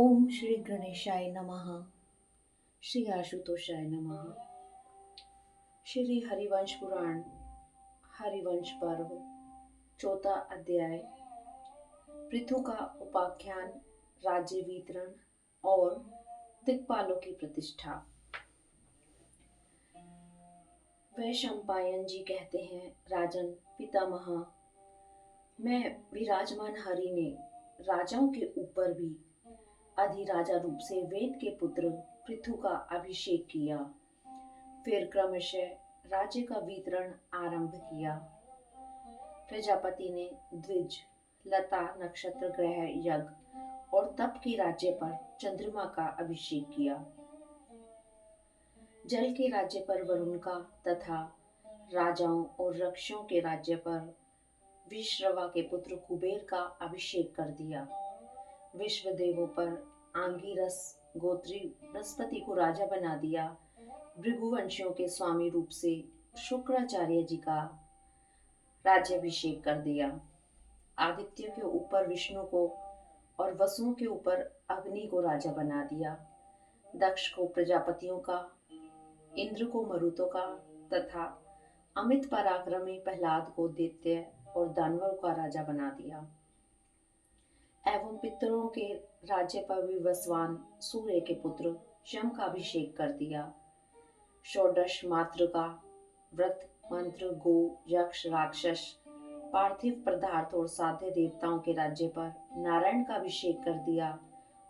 ओम श्री गणेशाय नमः। श्री आशुतोषाय नमः। श्री हरिवंश पुराण हरिवंश पर्व चौथा अध्याय पृथु का उपाख्यान, राज्य वितरण और दिक्पालों की प्रतिष्ठा। वैशंपायन जी कहते हैं, राजन पितामह, मैं विराजमान हरि ने राजाओं के ऊपर भी अधिराजा रूप से वेद के पुत्र पृथु का अभिषेक किया। फिर क्रमशः राज्य का वितरण आरंभ किया। प्रजापति ने द्विज, लता, नक्षत्र, ग्रह, यज्ञ और तप के राज्य पर चंद्रमा का अभिषेक किया। जल के राज्य पर वरुण का तथा राजाओं और रक्षों के राज्य पर विश्रवा के पुत्र कुबेर का अभिषेक कर दिया। विश्व देवों पर आंगिरस गोत्री बृहस्पति को राजा बना दिया। भृगुवंशियों के स्वामी रूप से शुक्राचार्य जी का राज्याभिषेक कर दिया। आदित्य के ऊपर विष्णु को और वसुओं के ऊपर अग्नि को राजा बना दिया। दक्ष को प्रजापतियों का, इंद्र को मरुतों का तथा अमित पराक्रमी प्रहलाद को दैत्य और दानवों का राजा बना दिया। एवं पितरों के राज्य पर विवस्वान सूर्य के पुत्र यम का अभिषेक कर दिया। षोडश मात्र का व्रत मंत्र, गो, यक्ष, राक्षस, पार्थिव पदार्थ और साध्य देवताओं के राज्य पर नारायण का अभिषेक कर दिया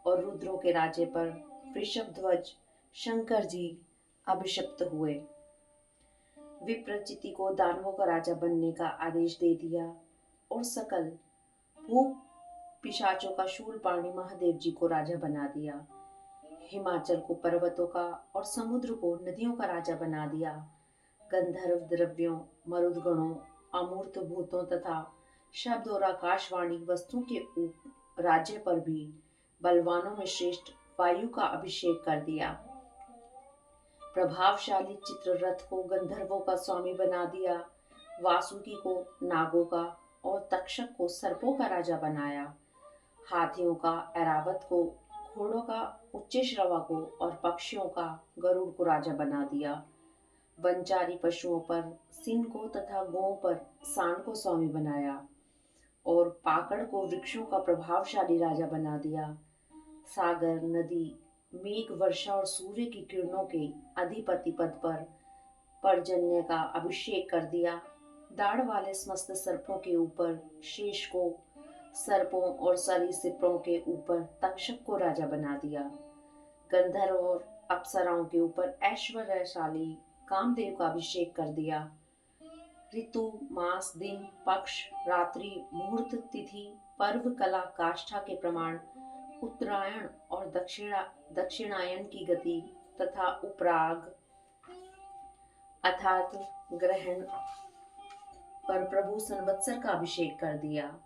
और रुद्रों के राज्य पर वृषभ ध्वज शंकर जी अभिषिक्त हुए। विप्रचिति को दानवों का राजा बनने का आदेश दे दिया और सकल भूप पिशाचों का शूलपाणी महादेव जी को राजा बना दिया। हिमाचल को पर्वतों का और समुद्र को नदियों का राजा बना दिया। गंधर्व द्रव्यों, मरुदगणों, अमूर्त भूतों तथा शब्द और आकाशवाणी वस्तुओं के राज्य पर भी बलवानों में श्रेष्ठ वायु का अभिषेक कर दिया। प्रभावशाली चित्ररथ को गंधर्वों का स्वामी बना दिया। वासुकी को नागों का और तक्षक को सर्पों का राजा बनाया। हाथियों का ऐरावत को, घोड़ों का उच्चैश्रवा को और पक्षियों का गरुड़ को राजा बना दिया। वनचारी पशुओं पर सिंह को तथा गौं पर सांड को स्वामी बनाया और पाकड़ को वृक्षों का प्रभावशाली राजा बना दिया। सागर, नदी, मेघ, वर्षा और सूर्य की किरणों के अधिपति पद पर पर्जन्य का अभिषेक कर दिया। दाढ़ वाले समस्त सर्पों के ऊपर शेष को, सर्पों और सरीसृपों के ऊपर तक्षक को राजा बना दिया। गंधर्व और अप्सराओं के ऊपर ऐश्वर्यशाली कामदेव का अभिषेक कर दिया। ऋतु, मास, दिन, पक्ष, रात्रि, मुहूर्त, तिथि, पर्व, कला, काष्ठा के प्रमाण, उत्तरायण और दक्षिणायन की गति तथा उपराग अर्थात ग्रहण पर प्रभु संवत्सर का अभिषेक कर दिया।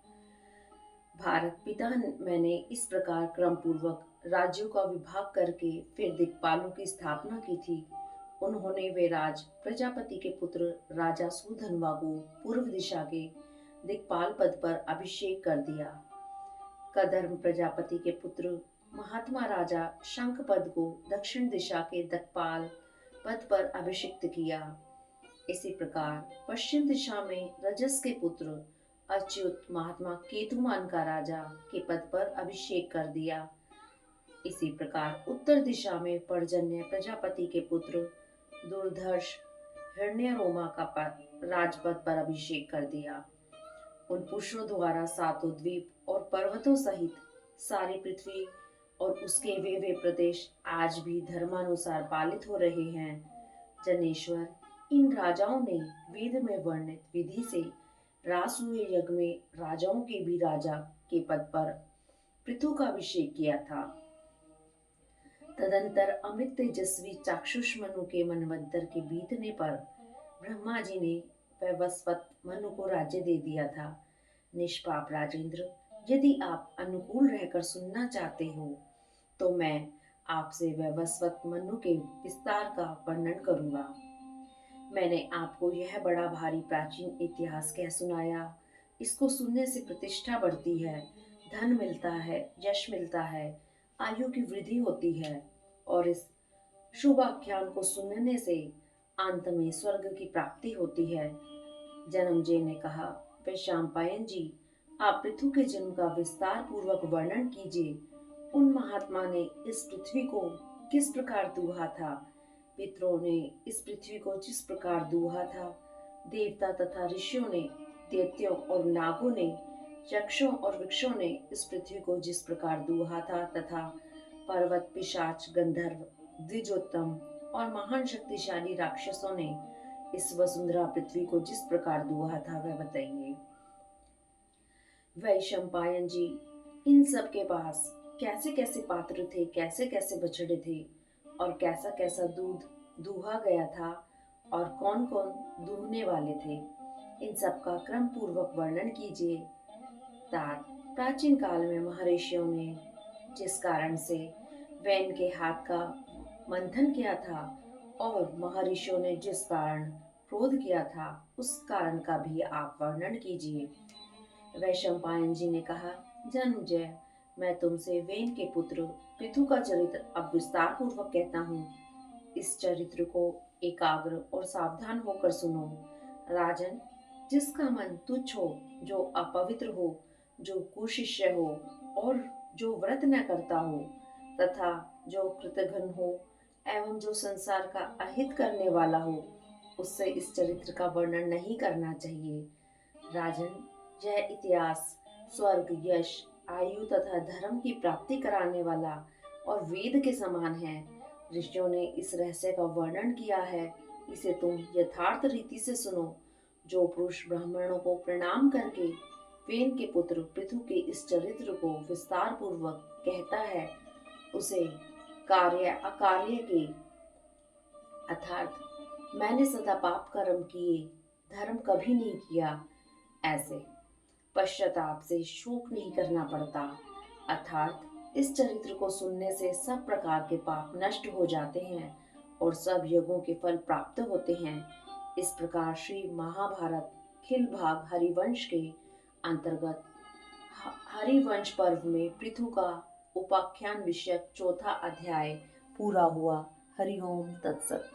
भारत पिता मैंने इस प्रकार क्रम पूर्वक राज्यों का विभाग करके फिर दिक्पालों की स्थापना की थी। उन्होंने वे राज प्रजापति के पुत्र राजा सुधन्वा को पूर्व दिशा के दिक्पाल पद पर अभिषेक कर दिया। कदर्म प्रजापति के पुत्र महात्मा राजा शंख पद को दक्षिण दिशा के दिक्पाल पद पर अभिषिक्त किया। इसी प्रकार पश्चिम दिशा में रजस के पुत्र अच्युत महात्मा केतुमान का राजा के पद पर अभिषेक कर दिया। इसी प्रकार उत्तर दिशा में पर्जन्य प्रजापति के पुत्र दुर्धर्ष हिरण्यरोमा का राजपद पर अभिषेक कर दिया। उन पुरुषों द्वारा सातों द्वीप और पर्वतों सहित सारी पृथ्वी और उसके वे प्रदेश आज भी धर्मानुसार पालित हो रहे हैं। जनेश्वर, इन राजाओं ने वेद में वर्णित विधि से रासुए यज्ञ में राजाओं के भी राजा के पद पर पृथु का अभिषेक किया था। तदंतर अमित तेजस्वी चाक्षुष मनु के मनवंतर के बीतने पर ब्रह्मा जी ने वैवस्वत मनु को राज्य दे दिया था। निष्पाप राजेंद्र, यदि आप अनुकूल रहकर सुनना चाहते हो तो मैं आपसे वैवस्वत मनु के विस्तार का वर्णन करूंगा। मैंने आपको यह बड़ा भारी प्राचीन इतिहास कह सुनाया। इसको सुनने से प्रतिष्ठा बढ़ती है, धन मिलता है, यश मिलता है, आयु की वृद्धि होती है और इस शुभ आख्यान को सुनने से अंत में स्वर्ग की प्राप्ति होती है। जन्मजय ने कहा, वे श्यामपायन जी, आप पृथु के जन्म का विस्तार पूर्वक वर्णन कीजिए। उन महात्मा ने इस पृथ्वी को किस प्रकार दूहा था, पितरों ने इस पृथ्वी को जिस प्रकार दूहा था, देवता तथा ऋषियों ने, दैत्यों और नागों ने, यक्षों और वृक्षों ने इस पृथ्वी को जिस प्रकार दूहा था, तथा पर्वत, पिशाच, गंधर्व, द्विजोत्तम और महान शक्तिशाली राक्षसों ने इस वसुंधरा पृथ्वी को जिस प्रकार दूहा था, वह बताइए। वैशंपायन जी, इन सब के पास कैसे कैसे पात्र थे, कैसे कैसे बछड़े थे और कैसा कैसा दूध दूहा गया था और कौन कौन दूहने वाले थे, इन सब का क्रम पूर्वक वर्णन कीजिए। तात, प्राचीन काल में महर्षियों ने जिस कारण से वैन के हाथ का मंथन किया था और महर्षियों ने जिस कारण क्रोध किया था, उस कारण का भी आप वर्णन कीजिए। वैशंपायन जी ने कहा, जन्मजय, मैं तुमसे वेन के पुत्र पृथु का चरित्र अब विस्तार पूर्वक कहता हूँ। इस चरित्र को एकाग्र और सावधान होकर सुनो। राजन, जिसका मन तुच्छ हो, जो अपवित्र हो, जो कुशिष्य हो और जो व्रत न करता हो, तथा जो कृतघ्न हो एवं जो संसार का अहित करने वाला हो, उससे इस चरित्र का वर्णन नहीं करना चाहिए। राजन, यह इतिहास स्वर्ग, यश, आयु तथा धर्म की प्राप्ति कराने वाला और वेद के समान है। ऋषियों ने इस रहस्य का वर्णन किया है, इसे तुम यथार्थ रीति से सुनो। जो पुरुष ब्राह्मणों को प्रणाम करके वेन के पुत्र पृथु के इस चरित्र को विस्तार पूर्वक कहता है, उसे कार्य अकार्य के अर्थात मैंने सदा पाप कर्म किए, धर्म कभी नहीं किया, ऐसे पश्चाताप से शोक नहीं करना पड़ता। अर्थात इस चरित्र को सुनने से सब प्रकार के पाप नष्ट हो जाते हैं और सब यज्ञों के फल प्राप्त होते हैं। इस प्रकार श्री महाभारत खिल भाग हरिवंश के अंतर्गत हरिवंश पर्व में पृथु का उपाख्यान विषयक चौथा अध्याय पूरा हुआ। हरि ओम तत्सत।